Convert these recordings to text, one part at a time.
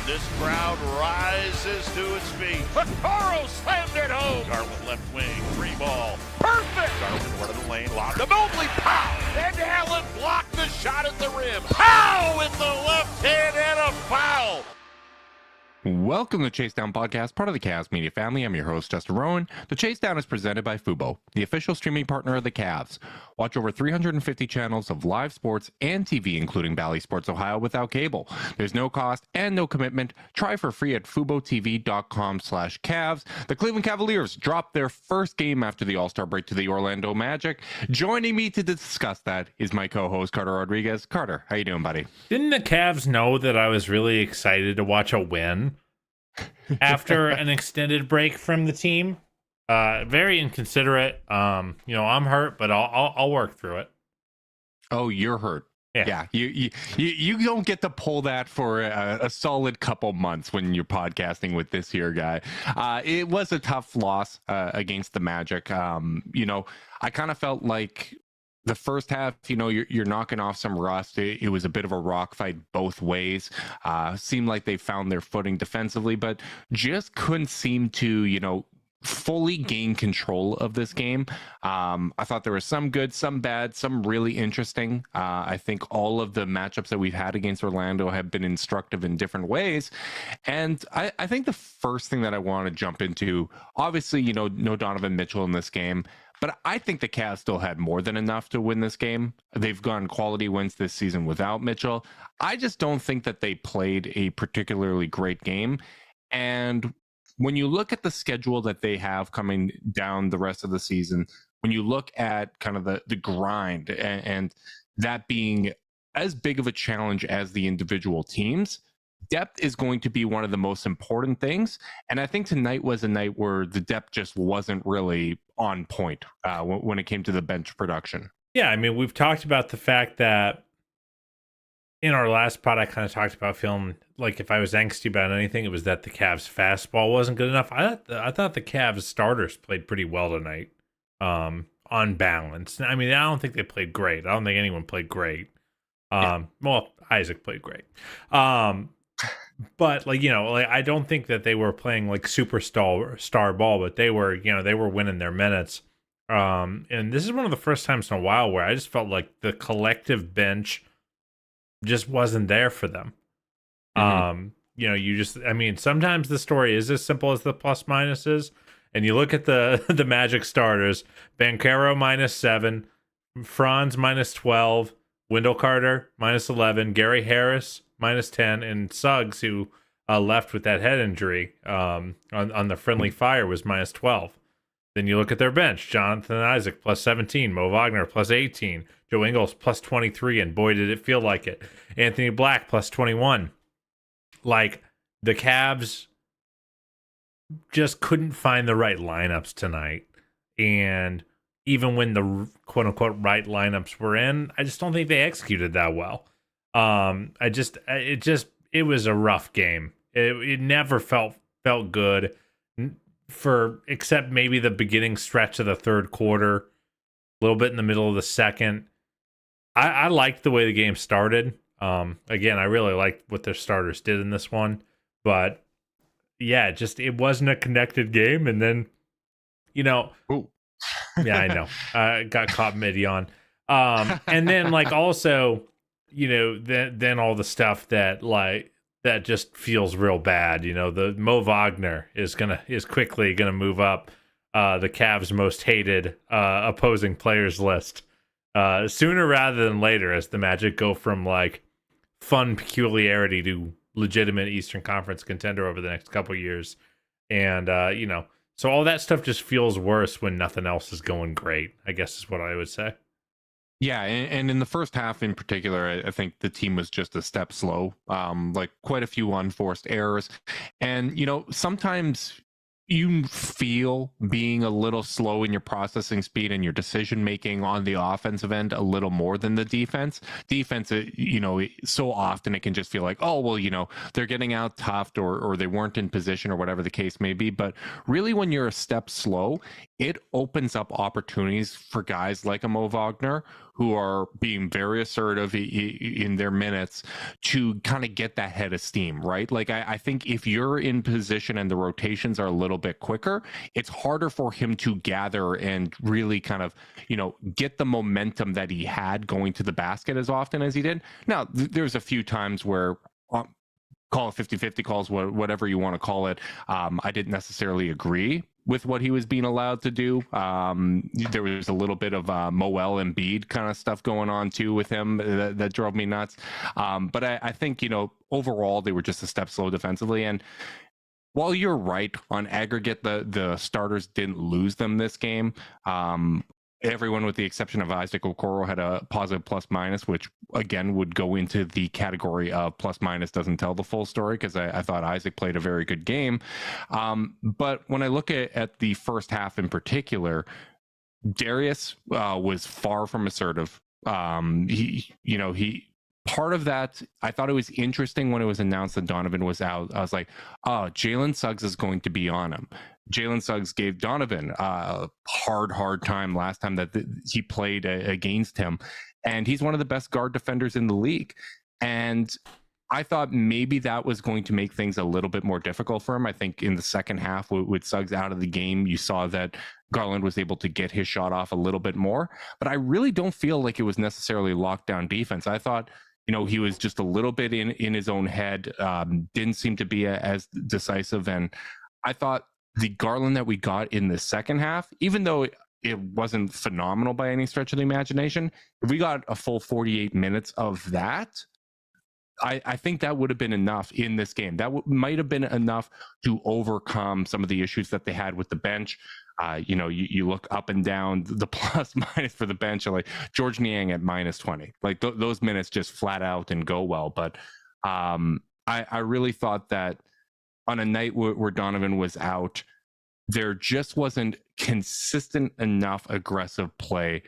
This crowd rises to its feet. Vaccaro slammed it home. Garland left wing, free ball. Perfect! Garland one of the lane, locked to Mobley. Pow! And Allen blocked the shot at the rim. Pow! With the left hand and a foul. Welcome to the Chase Down Podcast, part of the Cavs Media family. I'm your host, Justin Rowan. The Chase Down is presented by Fubo, the official streaming partner of the Cavs. Watch over 350 channels of live sports and TV, including Bally Sports Ohio, without cable. There's no cost and no commitment. Try for free at FuboTV.com/Cavs. The Cleveland Cavaliers dropped their first game after the All-Star break to the Orlando Magic. Joining me to discuss that is my co-host, Carter Rodriguez. Carter, how you doing, buddy? Didn't the Cavs know that I was really excited to watch a win after an extended break from the team? Very inconsiderate. I'm hurt, but I'll work through it. Oh, you're hurt. Yeah. You don't get to pull that for a solid couple months when you're podcasting with this here guy. It was a tough loss against the Magic. I kind of felt like the first half, you're knocking off some rust. It was a bit of a rock fight both ways. Seemed like they found their footing defensively, but just couldn't seem to, fully gain control of this game. I thought there was some good, some bad, some really interesting. I think all of the matchups that we've had against Orlando have been instructive in different ways. And I think the first thing that I want to jump into, obviously, no Donovan Mitchell in this game. But I think the Cavs still had more than enough to win this game. They've gotten quality wins this season without Mitchell. I just don't think that they played a particularly great game. And when you look at the schedule that they have coming down the rest of the season, when you look at kind of the grind and that being as big of a challenge as the individual teams, depth is going to be one of the most important things. And I think tonight was a night where the depth just wasn't really on point when it came to the bench production. Yeah, I mean, we've talked about the fact that in our last pod, I kind of talked about feeling like if I was angsty about anything, it was that the Cavs fastball wasn't good enough. I thought the Cavs starters played pretty well tonight, on balance. I mean, I don't think they played great. I don't think anyone played great. Well, Isaac played great. But I don't think that they were playing like star ball, but they were winning their minutes. And this is one of the first times in a while where I just felt like the collective bench just wasn't there for them. Mm-hmm. Sometimes the story is as simple as the plus minuses, and you look at the Magic starters: Banchero -7, Franz -12, Wendell Carter -11, Gary Harris -10, and Suggs, who left with that head injury on the friendly fire, was -12. Then you look at their bench: Jonathan Isaac +17, Mo Wagner +18, Joe Ingles +23, and boy did it feel like it, Anthony Black +21. Like, the Cavs just couldn't find the right lineups tonight, and even when the quote-unquote right lineups were in, I just don't think they executed that well. It was a rough game. It never felt good except maybe the beginning stretch of the third quarter, a little bit in the middle of the second. I liked the way the game started. Again, I really liked what their starters did in this one, but yeah, it wasn't a connected game. And then, Ooh. Yeah, I know. Got caught mid-yawn. And then also, then all the stuff that just feels real bad. The Mo Wagner is quickly gonna move up the Cavs' most hated opposing players list sooner rather than later, as the Magic go from fun peculiarity to legitimate Eastern Conference contender over the next couple years. And so all that stuff just feels worse when nothing else is going great, I guess is what I would say. Yeah, and in the first half in particular, I think the team was just a step slow, quite a few unforced errors. And, sometimes you feel being a little slow in your processing speed and your decision making on the offensive end a little more than the defense. Defense, so often it can just feel like, oh, well, they're getting out toughed or they weren't in position or whatever the case may be. But really, when you're a step slow, it opens up opportunities for guys like a Mo Wagner who are being very assertive in their minutes to kind of get that head of steam, right? Like I think if you're in position and the rotations are a little bit quicker, it's harder for him to gather and really kind of, get the momentum that he had going to the basket as often as he did. Now, there's a few times where call it 50-50 calls, whatever you want to call it. I didn't necessarily agree with what he was being allowed to do. There was a little bit of Moel Embiid kind of stuff going on too with him that drove me nuts. But I think, overall they were just a step slow defensively. And while you're right on aggregate, the starters didn't lose them this game. Everyone with the exception of Isaac Okoro had a positive plus minus, which again would go into the category of plus minus doesn't tell the full story, because I thought Isaac played a very good game. But when I look at the first half in particular, Darius was far from assertive. He part of that, I thought it was interesting when it was announced that Donovan was out. I was like, oh, Jalen Suggs is going to be on him. Jalen Suggs gave Donovan a hard time last time that he played against him. And he's one of the best guard defenders in the league. And I thought maybe that was going to make things a little bit more difficult for him. I think in the second half with Suggs out of the game, you saw that Garland was able to get his shot off a little bit more. But I really don't feel like it was necessarily lockdown defense. I thought, he was just a little bit in his own head, didn't seem to be as decisive. And I thought the Garland that we got in the second half, even though it wasn't phenomenal by any stretch of the imagination, if we got a full 48 minutes of that, I think that would have been enough in this game. That might have been enough to overcome some of the issues that they had with the bench. You look up and down the plus minus for the bench, like George Niang at minus 20. Like those minutes just flat out and go well. But I really thought that on a night where Donovan was out, there just wasn't consistent enough aggressive play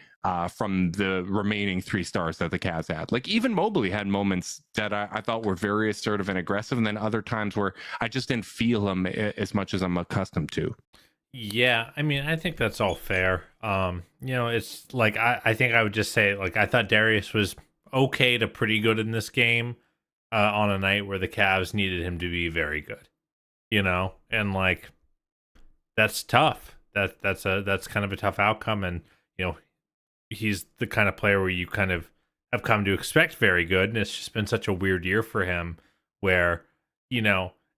from the remaining three stars that the Cavs had. Like even Mobley had moments that I thought were very assertive and aggressive, and then other times where I just didn't feel him as much as I'm accustomed to. Yeah, I mean, I think that's all fair. It's like I think I would just say, like, I thought Darius was okay to pretty good in this game on a night where the Cavs needed him to be very good. And like that's tough. That's kind of a tough outcome, and he's the kind of player where you kind of have come to expect very good, and it's just been such a weird year for him where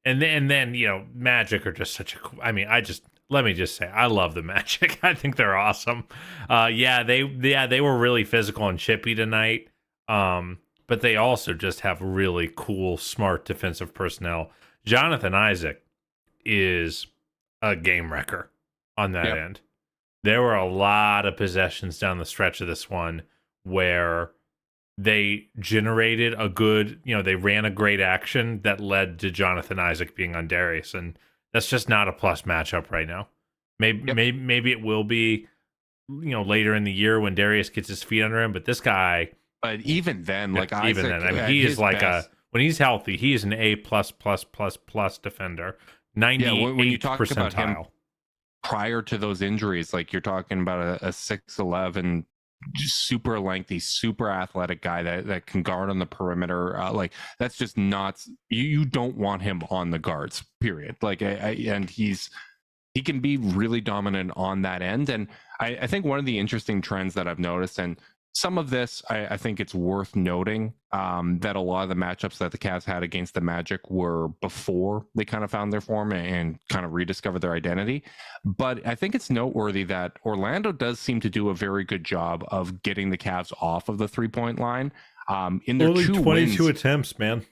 and then Magic are just such a let me just say, I love the Magic. I think they're awesome. They were really physical and chippy tonight. But they also just have really cool, smart defensive personnel. Jonathan Isaac is a game wrecker on that end. There were a lot of possessions down the stretch of this one where they generated a good, they ran a great action that led to Jonathan Isaac being on Darius, and that's just not a plus matchup right now. Maybe it will be, later in the year when Darius gets his feet under him. But this guy, but even then, he is like when he's healthy, he is an A plus defender. 98 when you talk percentile. About him prior to those injuries, like you're talking about a 6'11", super lengthy, super athletic guy that can guard on the perimeter. Like that's just not, you don't want him on the guards, period. Like, and he can be really dominant on that end. And I think one of the interesting trends that I've noticed, and some of this, I think it's worth noting, that a lot of the matchups that the Cavs had against the Magic were before they kind of found their form and kind of rediscovered their identity. But I think it's noteworthy that Orlando does seem to do a very good job of getting the Cavs off of the three-point line. In their only 22 wins, attempts, man.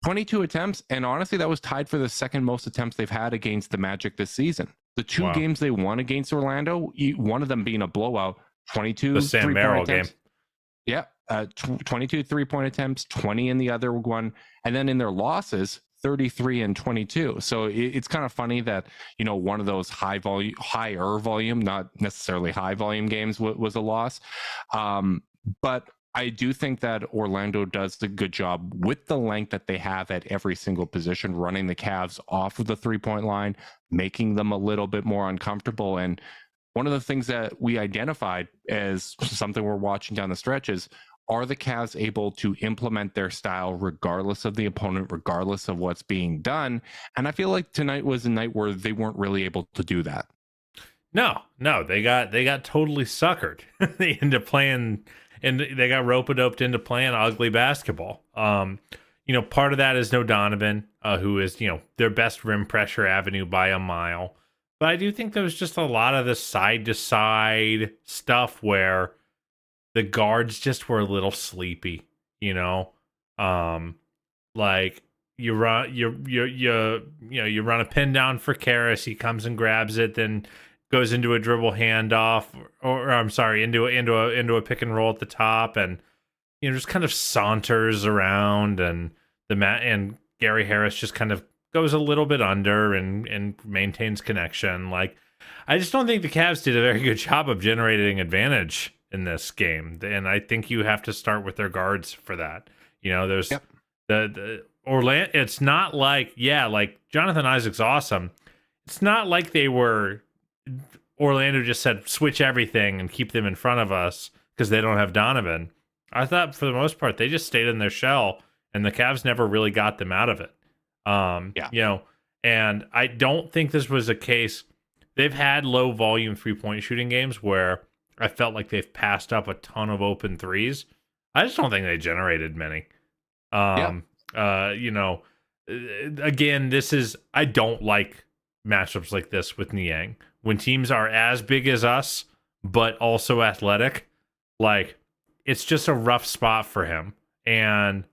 22 attempts, and honestly, that was tied for the second most attempts they've had against the Magic this season. The two games they won against Orlando, one of them being a blowout, 22 the Sam Merrill game. Yeah, 22 three-point attempts, 20 in the other one, and then in their losses, 33 and 22. So it's kind of funny that one of those higher volume, not necessarily high volume games was a loss, but I do think that Orlando does a good job with the length that they have at every single position, running the Cavs off of the three-point line, making them a little bit more uncomfortable. And one of the things that we identified as something we're watching down the stretch is, are the Cavs able to implement their style regardless of the opponent, regardless of what's being done? And I feel like tonight was a night where they weren't really able to do that. No, they got totally suckered into playing, and they got rope-a-doped into playing ugly basketball. Part of that is no Donovan, who is, their best rim pressure avenue by a mile. But I do think there was just a lot of the side-to-side stuff where the guards just were a little sleepy, like you run a pin down for Karras, he comes and grabs it, then goes into a dribble handoff, or I'm sorry, into a pick and roll at the top, and just kind of saunters around, and and Gary Harris just kind of goes a little bit under and maintains connection. Like, I just don't think the Cavs did a very good job of generating advantage in this game, and I think you have to start with their guards for that. There's the Orlando. It's not like like Jonathan Isaac's awesome. It's not like they were. Orlando just said switch everything and keep them in front of us because they don't have Donovan. I thought for the most part they just stayed in their shell, and the Cavs never really got them out of it. And I don't think this was a case. They've had low volume 3-point shooting games where I felt like they've passed up a ton of open threes. I just don't think they generated many. Again, I don't like matchups like this with Niang. When teams are as big as us, but also athletic, like, it's just a rough spot for him. And,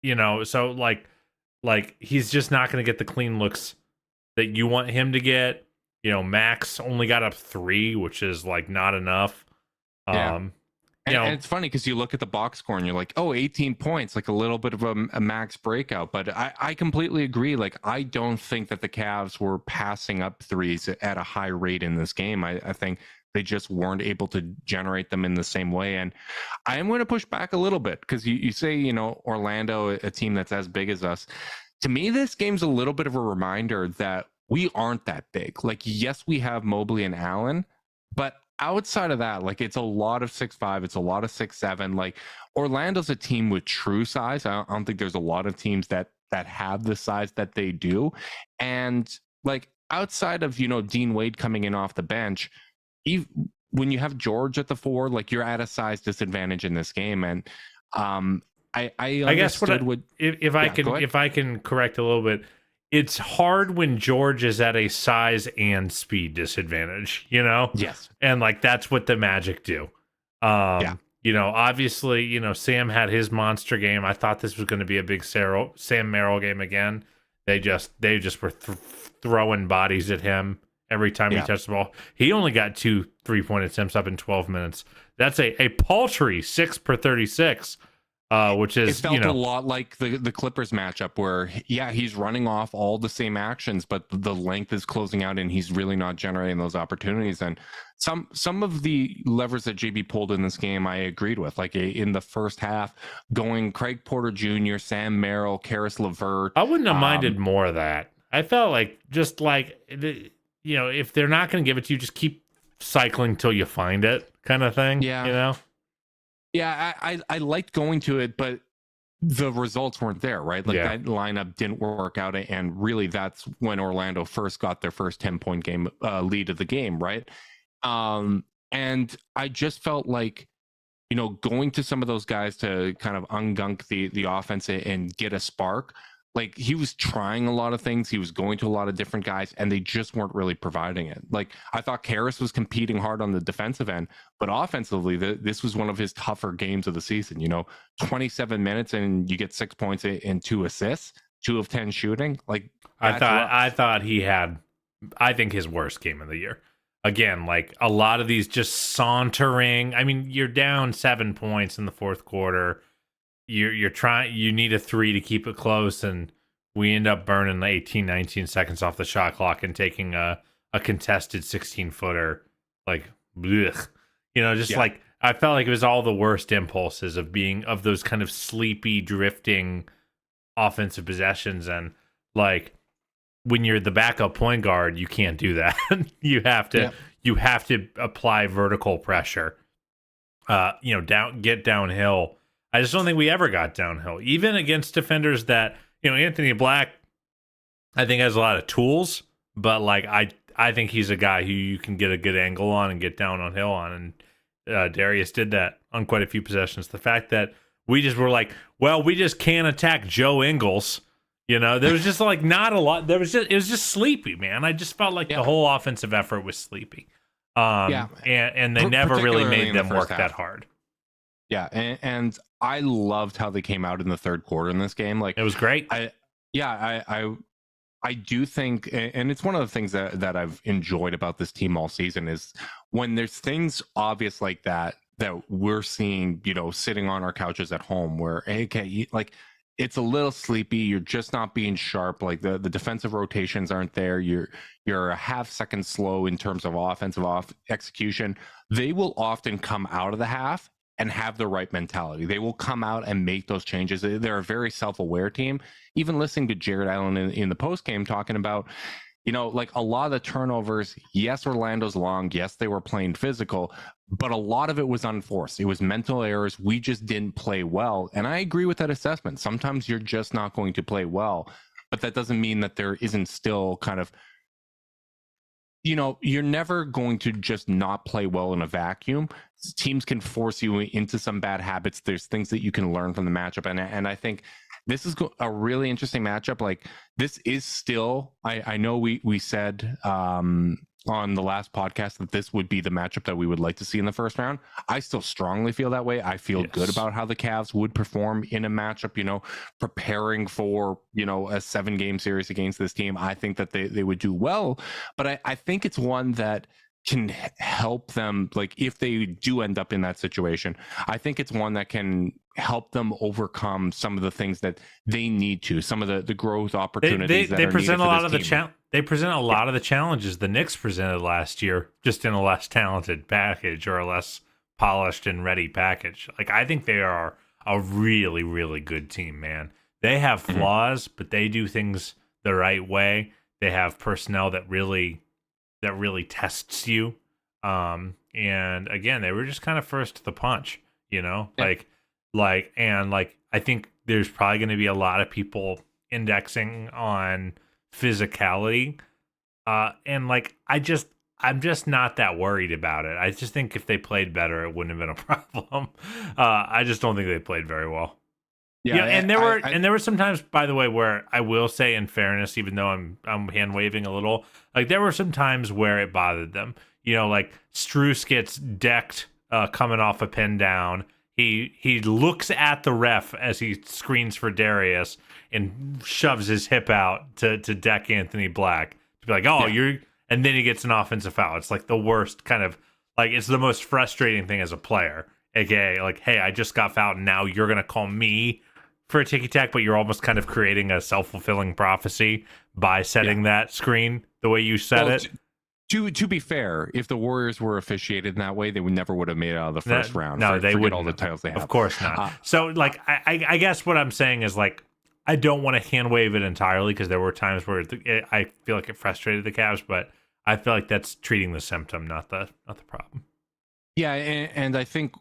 so like he's just not going to get the clean looks that you want him to get. Max only got up 3, which is like not enough. And it's funny because you look at the box score and you're like, 18 points, like a little bit of a max breakout. But I completely agree. Like, I don't think that the Cavs were passing up threes at a high rate in this game. I think they just weren't able to generate them in the same way. And I am going to push back a little bit because you say, Orlando, a team that's as big as us. To me, this game's a little bit of a reminder that we aren't that big. Like, yes, we have Mobley and Allen, but outside of that, like, it's a lot of 6'5", it's a lot of 6'7". Like, Orlando's a team with true size. I don't think there's a lot of teams that have the size that they do. And like, outside of Dean Wade coming in off the bench, when you have George at the 4, like, you're at a size disadvantage in this game. And I guess if I can correct a little bit. It's hard when George is at a size and speed disadvantage, Yes. And like, that's what the Magic do. Obviously, Sam had his monster game. I thought this was going to be a big Sam Merrill game again. They just were throwing bodies at him every time he touched the ball. He only got 2 3-point attempts up in 12 minutes. That's a paltry 6 per 36. Which is, it felt a lot like the Clippers matchup where, he's running off all the same actions, but the length is closing out and he's really not generating those opportunities. And some of the levers that JB pulled in this game, I agreed with. Like, in the first half, going Craig Porter Jr., Sam Merrill, Karis LeVert. I wouldn't have minded more of that. I felt like, just like, if they're not going to give it to you, just keep cycling till you find it, kind of thing. Yeah. Yeah, I liked going to it, but the results weren't there, right? Like, that lineup didn't work out, and really that's when Orlando first got their first 10-point game lead of the game, right? And I just felt like, going to some of those guys to kind of ungunk the offense and get a spark. Like, he was trying a lot of things. He was going to a lot of different guys, and they just weren't really providing it. Like, I thought Karras was competing hard on the defensive end, but offensively, this was one of his tougher games of the season. 27 minutes and you get 6 points and 2 assists, 2 of 10 shooting. Like, I thought he had, I think, his worst game of the year. Again, like, a lot of these just sauntering. I mean, you're down 7 points in the fourth quarter. You're trying, you need a 3 to keep it close, and we end up burning 19 seconds off the shot clock and taking a contested 16-footer. Like, blech. Like, I felt like it was all the worst impulses of those kind of sleepy, drifting offensive possessions. And like, when you're the backup point guard, you can't do that. You have you have to apply vertical pressure. Get downhill. I just don't think we ever got downhill, even against defenders that, Anthony Black, I think has a lot of tools, but like I think he's a guy who you can get a good angle on and get down on hill on, and Darius did that on quite a few possessions. The fact that we just were like, well, we just can't attack Joe Ingles. There was just like not a lot. It was just sleepy, man. I just felt like the whole offensive effort was sleepy. And they never really made them work that hard. Yeah, and I loved how they came out in the third quarter in this game. Like, it was great. I do think, and it's one of the things that I've enjoyed about this team all season, is when there's things obvious like that we're seeing, sitting on our couches at home, where, okay, like, it's a little sleepy, you're just not being sharp, like the defensive rotations aren't there, you're a half second slow in terms of offensive execution. They will often come out of the half and have the right mentality. They will come out and make those changes. They're a very self-aware team. Even listening to Jared Allen in the post-game talking about, like, a lot of the turnovers, yes, Orlando's long, yes, they were playing physical, but a lot of it was unforced. It was mental errors. We just didn't play well. And I agree with that assessment. Sometimes you're just not going to play well, but that doesn't mean that there isn't still kind of, you're never going to just not play well in a vacuum. Teams can force you into some bad habits. There's things that you can learn from the matchup. And I think this is a really interesting matchup. Like, this is still, I know we said on the last podcast that this would be the matchup that we would like to see in the first round. I still strongly feel that way. I feel good about how the Cavs would perform in a matchup, preparing for, a 7-game series against this team. I think that they would do well, but I think it's one that can help them, like, if they do end up in that situation. I think it's one that can help them overcome some of the things that they need to, some of the growth opportunities they present a lot of they present a lot of the challenges the Knicks presented last year, just in a less talented package or a less polished and ready package. Like, I think they are a really, really good team, man. They have flaws, but they do things the right way. They have personnel that really tests you. And again, they were just kind of first to the punch, I think there's probably going to be a lot of people indexing on physicality. And like, I'm just not that worried about it. I just think if they played better, it wouldn't have been a problem. I just don't think they played very well. Yeah, and there were some times, by the way, where I will say, in fairness, even though I'm hand waving a little, like, there were some times where it bothered them. Like Strus gets decked coming off a pin down. He looks at the ref as he screens for Darius and shoves his hip out to deck Anthony Black to be like, and then he gets an offensive foul. It's like the worst kind of, like, it's the most frustrating thing as a player. AKA, like, hey, I just got fouled, and now you're gonna call me for a ticky-tack, but you're almost kind of creating a self-fulfilling prophecy by setting that screen the way you set it. To be fair, if the Warriors were officiated in that way, they never would have made it out of the first round. No, they wouldn't. All the titles they have. Of course not. So, like, I guess what I'm saying is, like, I don't want to hand wave it entirely, because there were times where I feel like it frustrated the Cavs, but I feel like that's treating the symptom, not the problem. Yeah, and I think,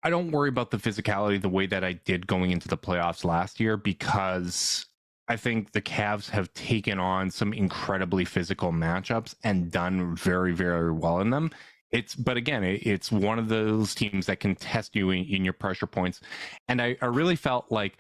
I don't worry about the physicality the way that I did going into the playoffs last year, because I think the Cavs have taken on some incredibly physical matchups and done very, very well in them. But again, it's one of those teams that can test you in your pressure points. And I really felt like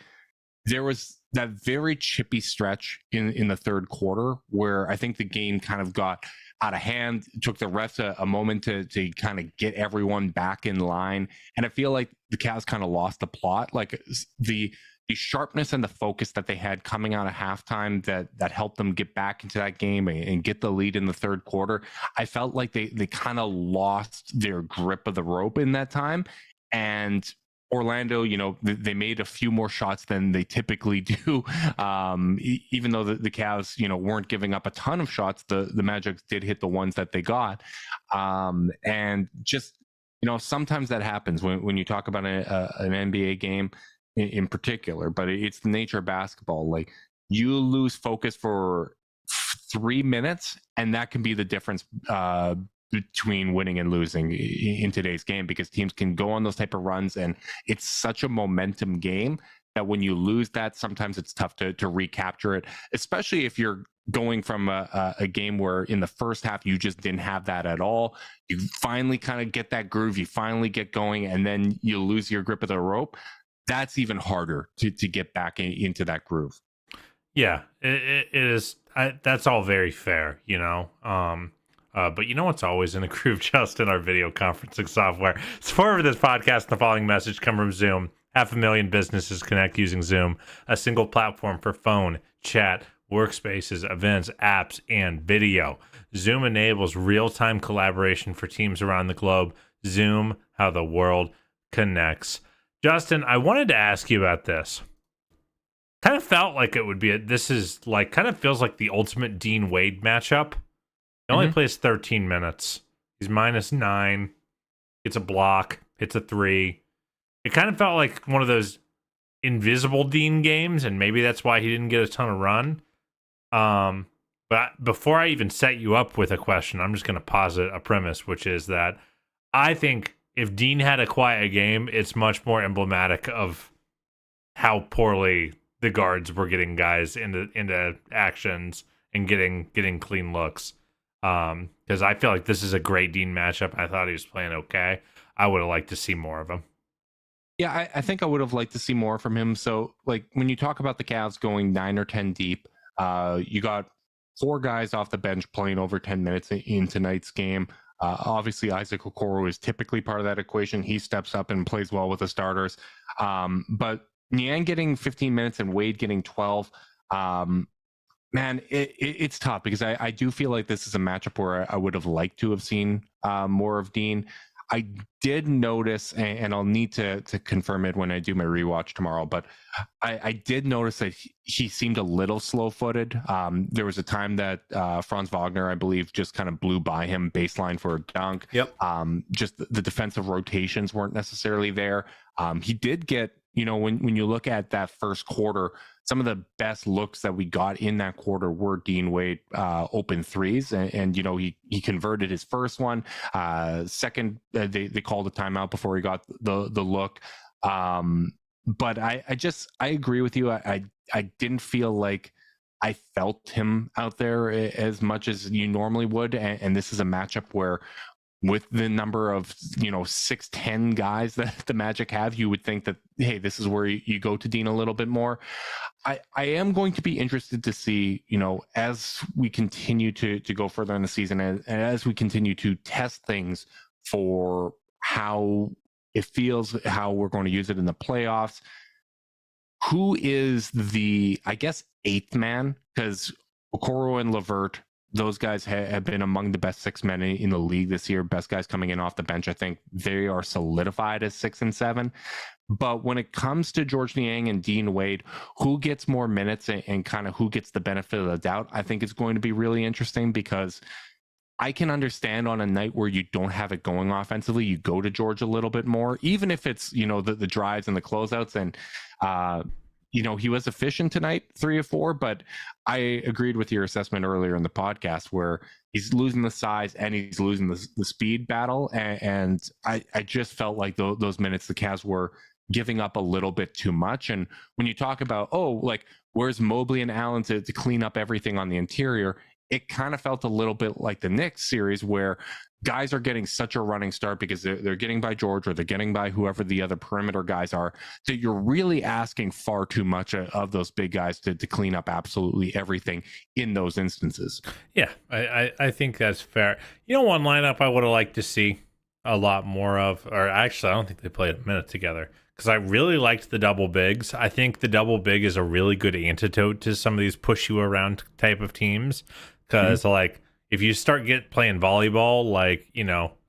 there was that very chippy stretch in the third quarter where I think the game kind of got out of hand. It took the refs a moment to kind of get everyone back in line. And I feel like the Cavs kind of lost the plot. Like, the sharpness and the focus that they had coming out of halftime that helped them get back into that game and get the lead in the third quarter. I felt like they kind of lost their grip of the rope in that time. And Orlando, they made a few more shots than they typically do. Even though the Cavs, weren't giving up a ton of shots, the Magic did hit the ones that they got. And just, sometimes that happens when you talk about an NBA game in particular, but it's the nature of basketball. Like, you lose focus for 3 minutes, and that can be the difference between winning and losing in today's game, because teams can go on those type of runs, and it's such a momentum game that when you lose that, sometimes it's tough to recapture it, especially if you're going from a game where in the first half you just didn't have that at all. You finally kind of get that groove, you finally get going, and then you lose your grip of the rope. That's even harder to get back into that groove. Yeah, it is. That's all very fair, you know. But you know what's always in a groove, Justin? Our video conferencing software. Support for this podcast and the following message come from Zoom. 500,000 businesses connect using Zoom, a single platform for phone, chat, workspaces, events, apps, and video. Zoom enables real-time collaboration for teams around the globe. Zoom, how the world connects. Justin, I wanted to ask you about this. Kind of felt like it would be kind of feels like the ultimate Dean Wade matchup. He only plays 13 minutes. He's -9. Gets a block. Hits a 3. It kind of felt like one of those invisible Dean games, and maybe that's why he didn't get a ton of run. But before I even set you up with a question, I'm just going to posit a premise, which is that I think if Dean had a quiet game, it's much more emblematic of how poorly the guards were getting guys into actions and getting clean looks. Because I feel like this is a great Dean matchup. I thought he was playing okay. I would have liked to see more of him. Yeah, I think I would have liked to see more from him. So, like, when you talk about the Cavs going 9 or 10 deep, you got 4 guys off the bench playing over 10 minutes in tonight's game. Obviously, Isaac Okoro is typically part of that equation. He steps up and plays well with the starters. But Niang getting 15 minutes and Wade getting 12, man, it's tough, because I do feel like this is a matchup where I would have liked to have seen more of Dean. I did notice, and I'll need to confirm it when I do my rewatch tomorrow, but I did notice that he seemed a little slow-footed. There was a time that Franz Wagner, I believe, just kind of blew by him baseline for a dunk. Yep. Just the defensive rotations weren't necessarily there. He did get, when you look at that first quarter, some of the best looks that we got in that quarter were Dean Wade open threes, and he converted his first one. Second, they called a timeout before he got the look. But I agree with you. I didn't feel like I felt him out there as much as you normally would, and this is a matchup where, with the number of 6'10" guys that the Magic have, you would think that, hey, this is where you go to Dean a little bit more. I am going to be interested to see, as we continue to go further in the season, and as we continue to test things for how it feels, how we're going to use it in the playoffs, who is the, I guess, 8th man? Because Okoro and LeVert, those guys have been among the best 6 men in the league this year. Best guys coming in off the bench. I think they are solidified as 6 and 7. But when it comes to George Niang and Dean Wade, who gets more minutes and kind of who gets the benefit of the doubt, I think it's going to be really interesting, because I can understand on a night where you don't have it going offensively, you go to George a little bit more, even if it's, the drives and the closeouts. And, he was efficient tonight, 3 of 4, but I agreed with your assessment earlier in the podcast where he's losing the size and he's losing the speed battle. And I just felt like those minutes the Cavs were giving up a little bit too much. And when you talk about, where's Mobley and Allen to clean up everything on the interior, it kind of felt a little bit like the Knicks series, where guys are getting such a running start because they're getting by George or they're getting by whoever the other perimeter guys are, that you're really asking far too much of those big guys to clean up absolutely everything in those instances. Yeah, I think that's fair. One lineup I would have liked to see a lot more of, or actually, I don't think they played a minute together, because I really liked the double bigs. I think the double big is a really good antidote to some of these push you around type of teams, because if you start playing volleyball,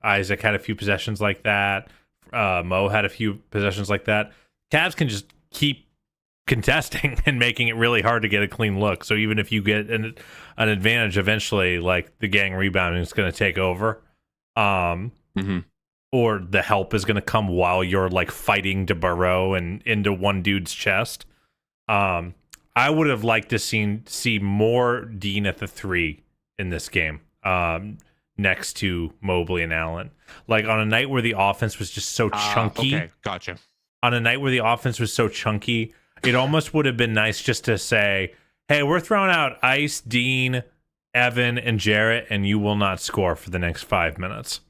Isaac had a few possessions like that, Mo had a few possessions like that, Cavs can just keep contesting and making it really hard to get a clean look. So even if you get an advantage, eventually, the gang rebounding is going to take over. Or the help is going to come while you're fighting to burrow and into one dude's chest. I I would have liked to see more Dean at the 3 in this game, next to Mobley and Allen. Like on a night where the offense was just so chunky. Okay, gotcha. On a night where the offense was so chunky, it almost would have been nice just to say, hey, we're throwing out Ice, Dean, Evan, and Jarrett, and you will not score for the next 5 minutes.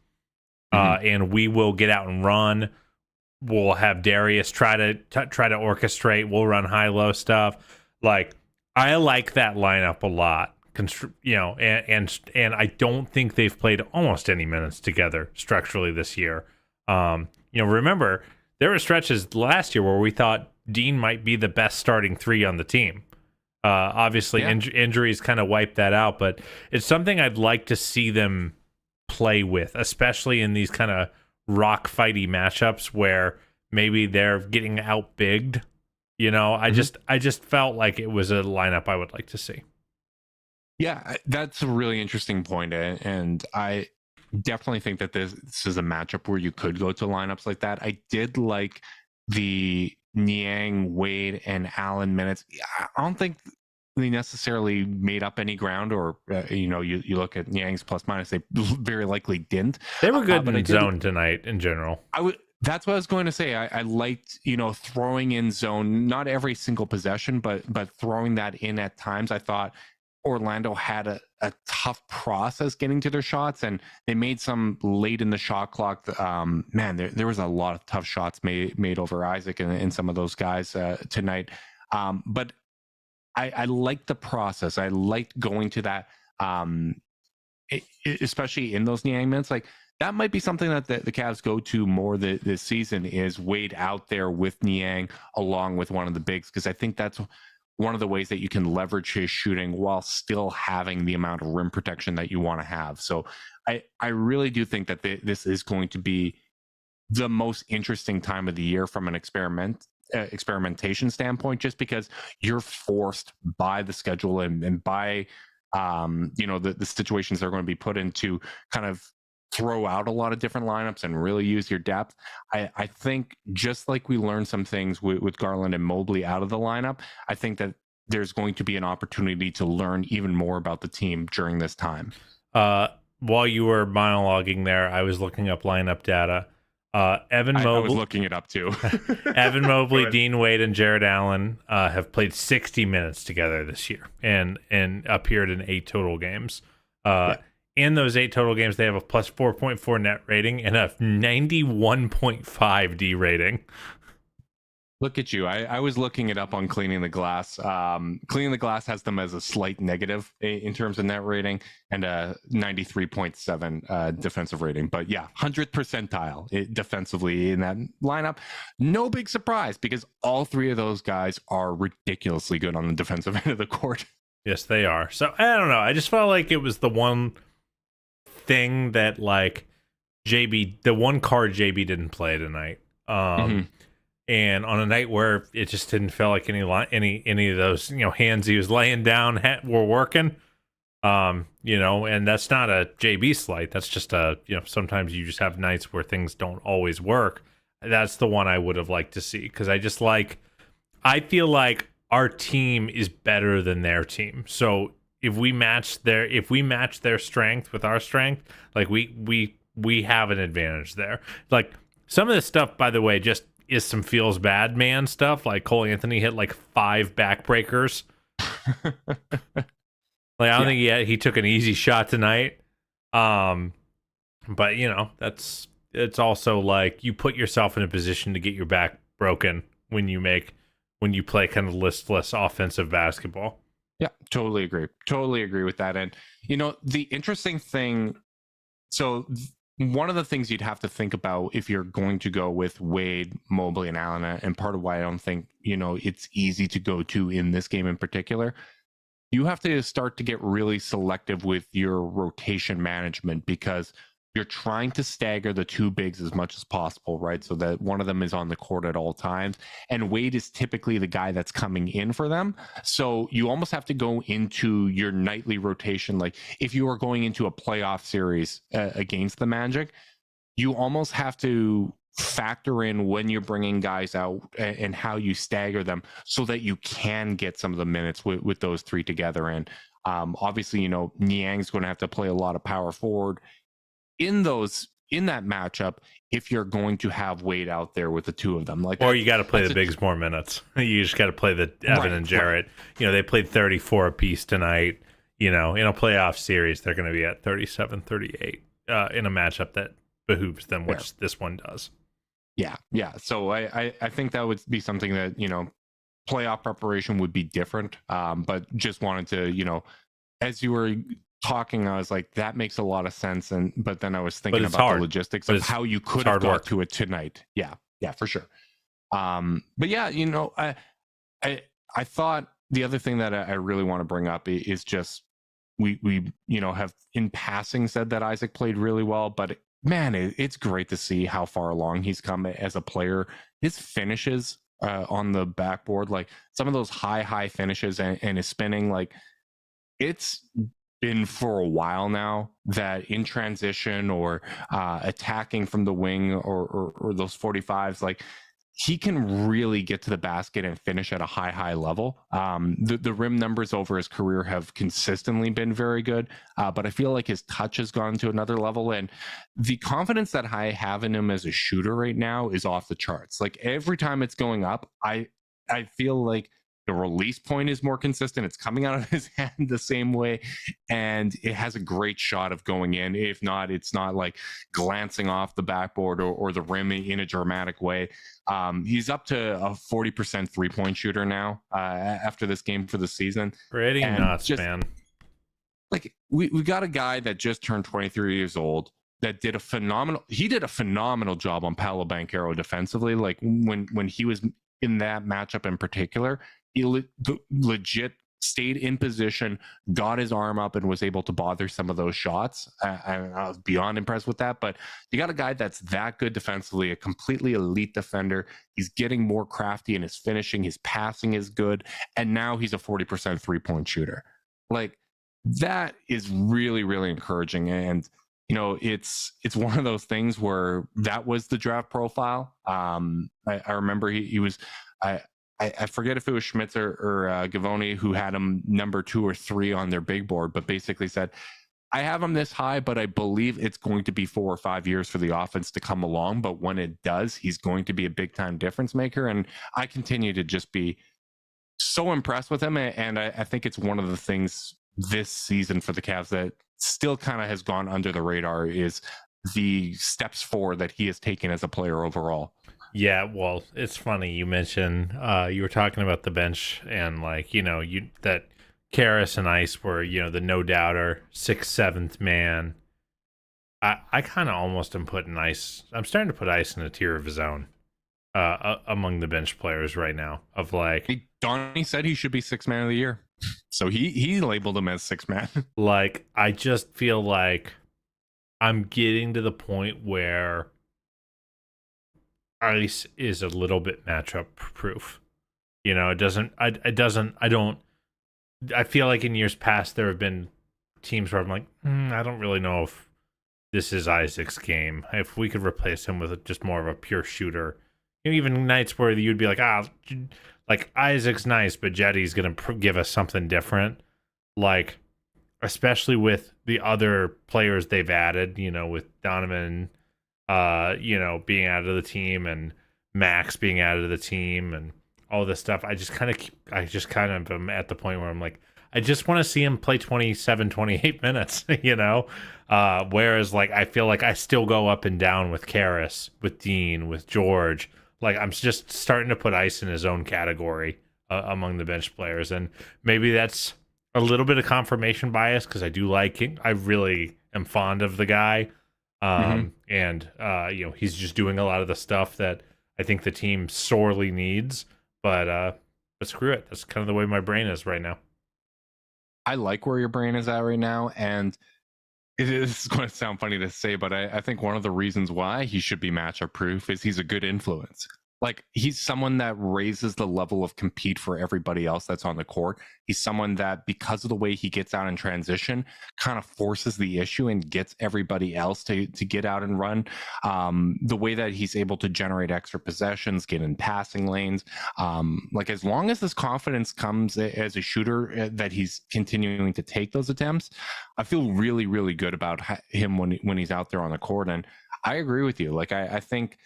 And we will get out and run. We'll have Darius try to orchestrate. We'll run high-low stuff. Like, I like that lineup a lot. And I don't think they've played almost any minutes together structurally this year. Remember, there were stretches last year where we thought Dean might be the best starting 3 on the team. Obviously, injuries kind of wiped that out, but it's something I'd like to see them play with, especially in these kind of rock fighty matchups where maybe they're getting outbigged. I just felt like it was a lineup I would like to see. Yeah, that's a really interesting point, and I definitely think that this is a matchup where you could go to lineups like that. I did like the Niang, Wade, and Allen minutes. I don't think they necessarily made up any ground, or you look at Niang's plus minus, they very likely didn't. They were good in zone tonight in general. That's what I was going to say. I liked, throwing in zone, not every single possession, but throwing that in at times. I thought Orlando had a tough process getting to their shots, and they made some late in the shot clock. There was a lot of tough shots made over Isaac and some of those guys tonight. But I liked the process. I liked going to that, especially in those Niang minutes. Like, that might be something that the Cavs go to more this season, is Wade out there with Niang along with one of the bigs, because I think that's one of the ways that you can leverage his shooting while still having the amount of rim protection that you want to have. So I really do think that this is going to be the most interesting time of the year from an experimentation standpoint, just because you're forced by the schedule and by the situations they're going to be put into, kind of throw out a lot of different lineups and really use your depth. I think just like we learned some things with Garland and Mobley out of the lineup, I think that there's going to be an opportunity to learn even more about the team during this time. While you were monologuing there, I was looking up lineup data. Evan Mobley, I was looking it up too. Evan Mobley, Dean Wade, and Jared Allen have played 60 minutes together this year and appeared in 8 total games. In those 8 total games, they have a plus 4.4 net rating and a 91.5 D rating. Look at you. I was looking it up on Cleaning the Glass. Cleaning the Glass has them as a slight negative in terms of net rating and a 93.7 defensive rating. But yeah, 100th percentile defensively in that lineup. No big surprise, because all 3 of those guys are ridiculously good on the defensive end of the court. Yes, they are. So I don't know. I just felt like it was the one thing that, like, the one card JB didn't play tonight. And on a night where it just didn't feel like any of those hands he was laying down were working, and that's not a JB slight. That's just sometimes you just have nights where things don't always work. That's the one I would have liked to see, because I feel like our team is better than their team. So if we match their strength with our strength, like we have an advantage there. Like, some of this stuff, by the way, just is some feels bad man stuff. Like, Cole Anthony hit like 5 backbreakers. Like, I don't think he took an easy shot tonight. But it's also like you put yourself in a position to get your back broken when you play kind of listless offensive basketball. Yeah, totally agree with that. And the interesting thing, so one of the things you'd have to think about if you're going to go with Wade, Mobley, and Allen, and part of why I don't think it's easy to go to in this game in particular, you have to start to get really selective with your rotation management, because you're trying to stagger the 2 bigs as much as possible, right? So that one of them is on the court at all times. And Wade is typically the guy that's coming in for them. So you almost have to go into your nightly rotation. Like, if you are going into a playoff series against the Magic, you almost have to factor in when you're bringing guys out and how you stagger them so that you can get some of the minutes with those three together. And obviously, Niang's going to have to play a lot of power forward in that matchup if you're going to have Wade out there with the two of them. Or you got to play the bigs more minutes. You just got to play the Evan and Jarrett. Right. They played 34 apiece tonight. In a playoff series, they're going to be at 37, 38 in a matchup that behooves them, which this one does. Yeah. So I think that would be something that, playoff preparation would be different. But just wanted to, as you were talking, I was like, that makes a lot of sense. But then I was thinking about the logistics of how you could have got to it tonight. Yeah, for sure. But yeah, I thought the other thing that I really want to bring up is just we have in passing said that Isaac played really well, but man, it's great to see how far along he's come as a player. His finishes on the backboard, like some of those high finishes and his spinning, like it's been for a while now that in transition or attacking from the wing or those 45s, like he can really get to the basket and finish at a high level. The rim numbers over his career have consistently been very good, but I feel like his touch has gone to another level, and the confidence that I have in him as a shooter right now is off the charts. Like every time it's going up, I feel like the release point is more consistent. It's coming out of his hand the same way, and it has a great shot of going in. If not, it's not like glancing off the backboard or the rim in a dramatic way. He's up to a 40% three-point shooter now after this game for the season. Pretty nuts, man. Like we got a guy that just turned 23 years old that did a phenomenal job on Paolo Banchero defensively. Like when he was in that matchup in particular, he legit stayed in position, got his arm up, and was able to bother some of those shots. I was beyond impressed with that. But you got a guy that's that good defensively, a completely elite defender. He's getting more crafty in his finishing. His passing is good. And now he's a 40% three-point shooter. Like, that is really, really encouraging. And, it's one of those things where that was the draft profile. I remember he was... I forget if it was Schmitz or Gavoni who had him number 2 or 3 on their big board, but basically said, I have him this high, but I believe it's going to be 4 or 5 years for the offense to come along. But when it does, he's going to be a big time difference maker. And I continue to just be so impressed with him. And I think it's one of the things this season for the Cavs that still kind of has gone under the radar is the steps forward that he has taken as a player overall. Yeah, well, it's funny you mentioned you were talking about the bench and that Karras and Ice were the no doubter 6th, 7th man. I kind of almost am putting Ice. I'm starting to put Ice in a tier of his own among the bench players right now. Of Donnie said he should be 6th man of the year, so he labeled him as 6th man. Like I just feel like I'm getting to the point where Ice is a little bit matchup proof. I feel like in years past there have been teams where I'm like, I don't really know if this is Isaac's game. If we could replace him with just more of a pure shooter, even nights where you'd be like, like Isaac's nice, but Jetty's going to give us something different. Like, especially with the other players they've added, with Donovan, being added to the team and Max being added to the team and all this stuff. I just kind of am at the point where I'm like, I just want to see him play 27, 28 minutes, whereas like, I feel like I still go up and down with Karras, with Dean, with George. Like I'm just starting to put Ice in his own category among the bench players. And maybe that's a little bit of confirmation bias because I do like him. I really am fond of the guy. And he's just doing a lot of the stuff that I think the team sorely needs, but screw it. That's kind of the way my brain is right now. I like where your brain is at right now. And it is going to sound funny to say, but I think one of the reasons why he should be matchup proof is he's a good influence. Like, he's someone that raises the level of compete for everybody else that's on the court. He's someone that, because of the way he gets out in transition, kind of forces the issue and gets everybody else to get out and run. The way that he's able to generate extra possessions, get in passing lanes. Like, as long as this confidence comes as a shooter, that he's continuing to take those attempts, I feel really, really good about him when he's out there on the court. And I agree with you. Like, I think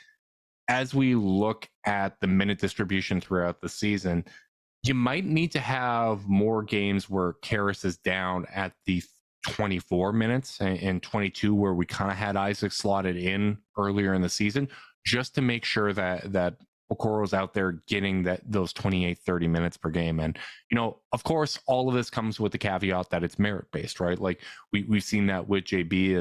as we look at the minute distribution throughout the season, you might need to have more games where Karras is down at the 24 minutes and 22, where we kind of had Isaac slotted in earlier in the season, just to make sure that Okoro's out there getting those 28, 30 minutes per game. And, of course, all of this comes with the caveat that it's merit-based, right? Like, we've seen that with JB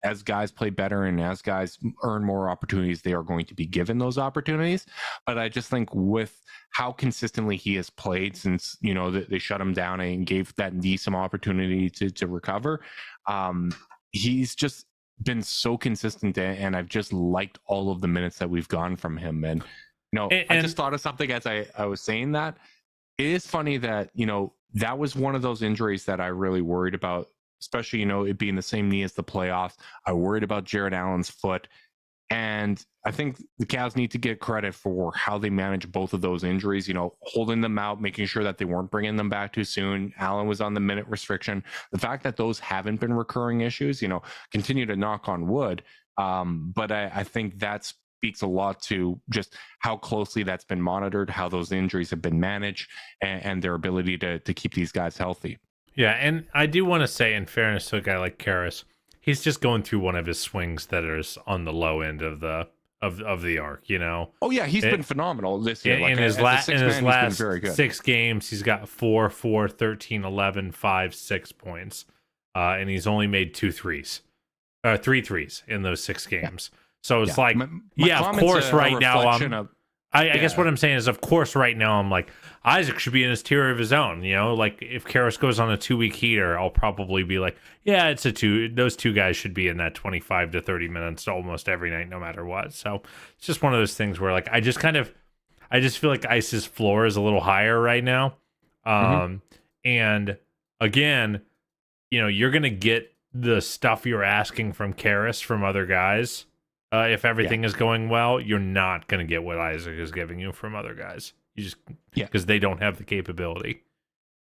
as guys play better and as guys earn more opportunities, they are going to be given those opportunities. But I just think with how consistently he has played since, they shut him down and gave that knee some opportunity to recover, he's just been so consistent, and I've just liked all of the minutes that we've gotten from him. And, I just thought of something as I was saying that. It is funny that, that was one of those injuries that I really worried about, especially, it being the same knee as the playoffs. I worried about Jared Allen's foot. And I think the Cavs need to get credit for how they manage both of those injuries, holding them out, making sure that they weren't bringing them back too soon. Allen was on the minute restriction. The fact that those haven't been recurring issues, continue to knock on wood. But I think that speaks a lot to just how closely that's been monitored, how those injuries have been managed, and their ability to keep these guys healthy. Yeah, and I do want to say, in fairness to a guy like Karras, he's just going through one of his swings that is on the low end of the arc, Oh yeah, he's been phenomenal this year. In his last 6 games, he's got 4, 13, 11, 5, 6 points, and he's only made 3 threes in those 6 games. Yeah. So it's like, of course, right now I guess what I'm saying is, of course, right now I'm like, Isaac should be in his tier of his own. Like, if Karras goes on a 2-week heater, I'll probably be like, yeah, it's a 2. Those 2 guys should be in that 25 to 30 minutes almost every night, no matter what. So it's just one of those things where, like, I just feel like Ice's floor is a little higher right now. And again, you're gonna get the stuff you're asking from Karras from other guys. If everything is going well, you're not going to get what Isaac is giving you from other guys. You just because they don't have the capability.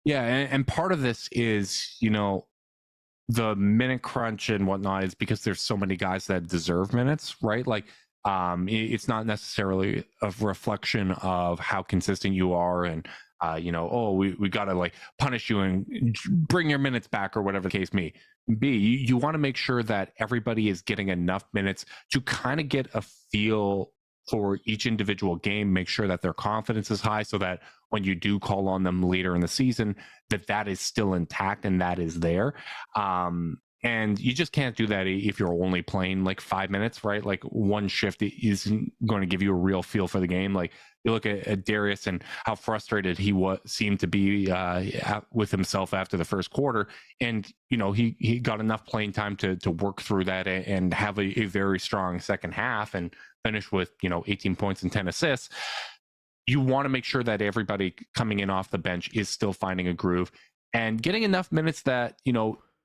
Yeah, and part of this is, the minute crunch and whatnot is because there's so many guys that deserve minutes, right? Like, it's not necessarily a reflection of how consistent you are and, we got to, like, punish you and bring your minutes back or whatever the case may be. You want to make sure that everybody is getting enough minutes to kind of get a feel for each individual game, make sure that their confidence is high so that when you do call on them later in the season, that is still intact and that is there. And you just can't do that if you're only playing like 5 minutes, right? Like, one shift isn't going to give you a real feel for the game. Like, you look at Darius and how frustrated he seemed to be with himself after the first quarter. And, he got enough playing time to work through that and have a very strong second half and finish with, 18 points and 10 assists. You want to make sure that everybody coming in off the bench is still finding a groove and getting enough minutes that,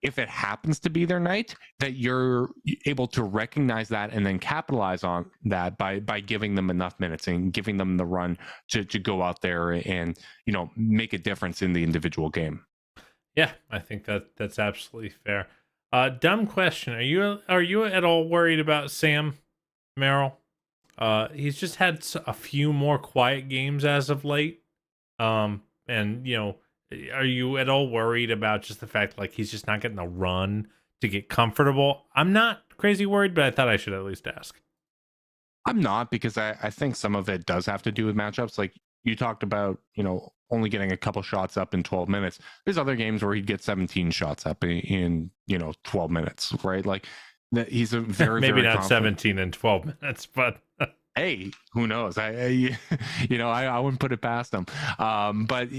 if it happens to be their night, that you're able to recognize that and then capitalize on that by giving them enough minutes and giving them the run to go out there and, make a difference in the individual game. Yeah, I think that's absolutely fair. Dumb question. Are you at all worried about Sam Merrill? He's just had a few more quiet games as of late. Are you at all worried about just the fact, like, he's just not getting a run to get comfortable? I'm not crazy worried, but I thought I should at least ask. I'm not, because I think some of it does have to do with matchups. Like, you talked about, only getting a couple shots up in 12 minutes. There's other games where he'd get 17 shots up in 12 minutes, right? Like, he's a very, maybe very not 17 in 12 minutes, but hey, who knows? I wouldn't put it past him. But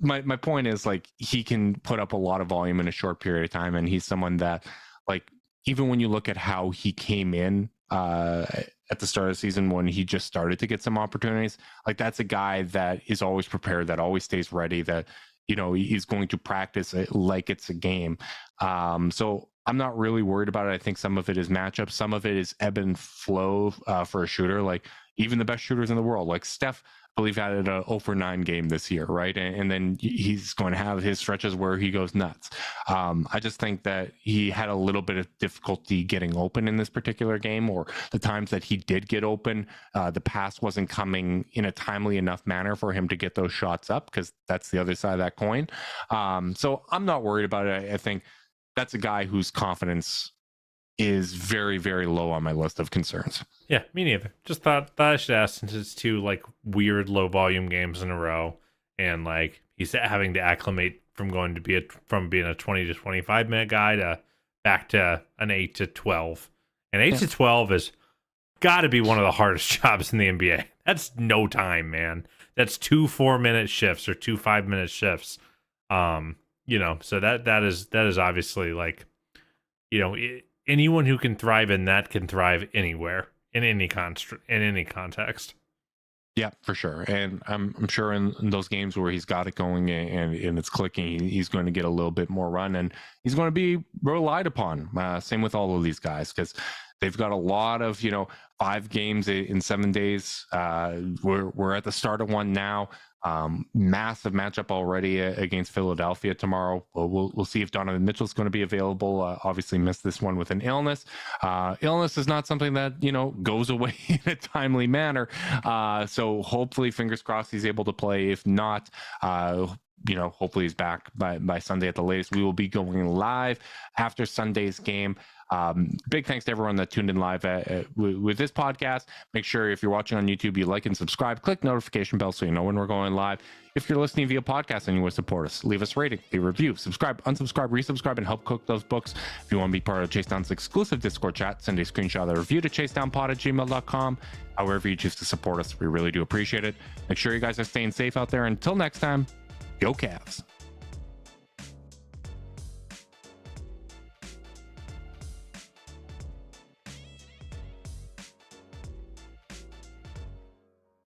my point is, like, he can put up a lot of volume in a short period of time, and he's someone that, like, even when you look at how he came in at the start of the season when he just started to get some opportunities. Like, that's a guy that is always prepared, that always stays ready, that, you know, he's going to practice it like it's a game. So I'm not really worried about it. I think some of it is matchup. Some of it is ebb and flow for a shooter. Like, even the best shooters in the world, like Steph, I believe, had a 0 for 9 game this year, right? And then he's going to have his stretches where he goes nuts. I just think that he had a little bit of difficulty getting open in this particular game, or the times that he did get open, the pass wasn't coming in a timely enough manner for him to get those shots up, because that's the other side of that coin. So I'm not worried about it. I think that's a guy whose confidence is very, very low on my list of concerns. Yeah, me neither. Just thought I should ask, since it's 2 like weird low volume games in a row, and like he's having to acclimate from being a 20 to 25 minute guy to back to an 8 to 12. And 8 to 12 is got to be one of the hardest jobs in the NBA. That's no time, man. That's 2 4-minute shifts or 2 5-minute shifts. You know, so that is obviously, like, you know, anyone who can thrive in that can thrive anywhere, in any context. Yeah, for sure. And I'm sure in those games where he's got it going and it's clicking, he's going to get a little bit more run, and he's going to be relied upon. Same with all of these guys, because they've got a lot of, you know, 5 games in 7 days. We're at the start of one now. Massive matchup already against Philadelphia tomorrow. We'll see if Donovan Mitchell's going to be available. Obviously missed this one with an illness. Illness is not something that, you know, goes away in a timely manner. So hopefully, fingers crossed, he's able to play. If not, you know, hopefully he's back by Sunday at the latest. We will be going live after Sunday's game. Big thanks to everyone that tuned in live with this podcast. Make sure, if you're watching on YouTube, you like and subscribe. Click notification bell so you know when we're going live. If you're listening via podcast and you want to support us, leave us a rating, leave a review, subscribe, unsubscribe, resubscribe, and help cook those books. If you want to be part of Chase Down's exclusive Discord chat, send a screenshot of the review to chasedownpod@gmail.com. However you choose to support us, we really do appreciate it. Make sure you guys are staying safe out there. Until next time, go Cavs.